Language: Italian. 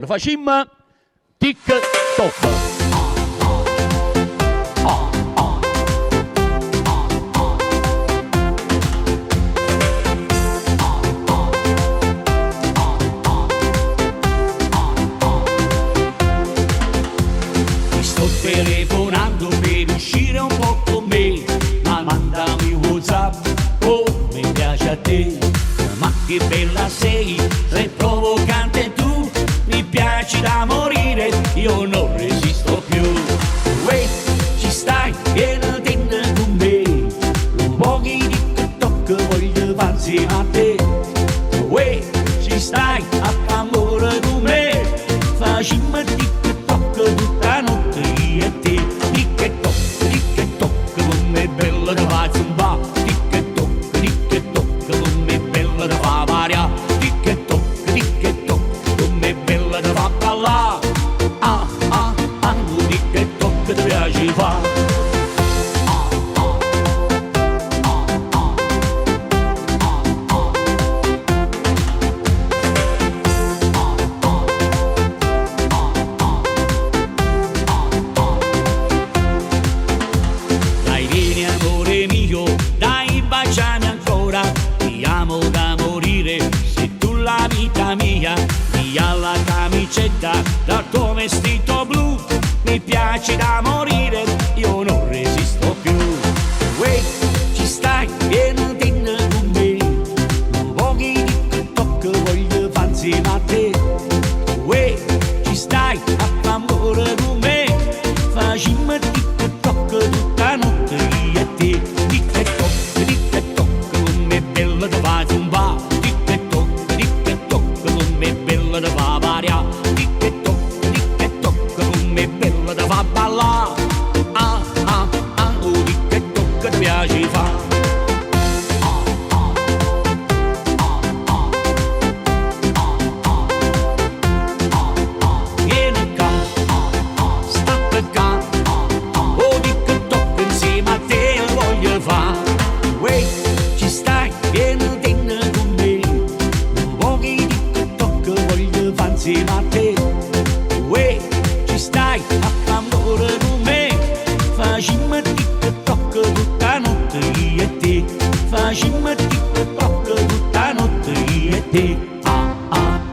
Lo facciamo TikTok. Ti sto telefonando per uscire un po' con me, ma mandami un WhatsApp, oh mi piace a te. Ma che bella sei provocante tu, mi piaci da morire, io non resisto più. Uè, ci stai, vieni con me, un po' di TikTok voglio fare insieme a te. Uè, ci stai, a amore con me, facciamo TikTok tutta notte io e te. TikTok, TikTok, come è bello da fare zumba. TikTok, TikTok, come è bello da fare varia. TikTok, TikTok, come è bello da fare ballare. Ah, ah, ah, TikTok ti piace fare. Dai vieni amore mio, dai baciami ancora, ti amo da morire, sei tu la vita mia. Via la camicetta dal tuo vestito blu, mi piaci da morire, io non resisto più. Uè, ci stai, vieni con me, un po' di TikTok voglio fare insieme a te. Uè, ci stai, a amore con me, facciamo TikTok tutta notte io e te. TikTok, TikTok, come è bello da fare zumba. TikTok, TikTok, come è bello da fare varia. TikTok, TikTok, come è bello da fare ballare. Ah, ah, ah, TikTok ti piace fare. Vieni qua, sta per qua, oh TikTok insieme a te lo voglio fare. Uè, ci stai, vieni con me, un po' di TikTok voglio fare insieme a te. Uè, ci stai,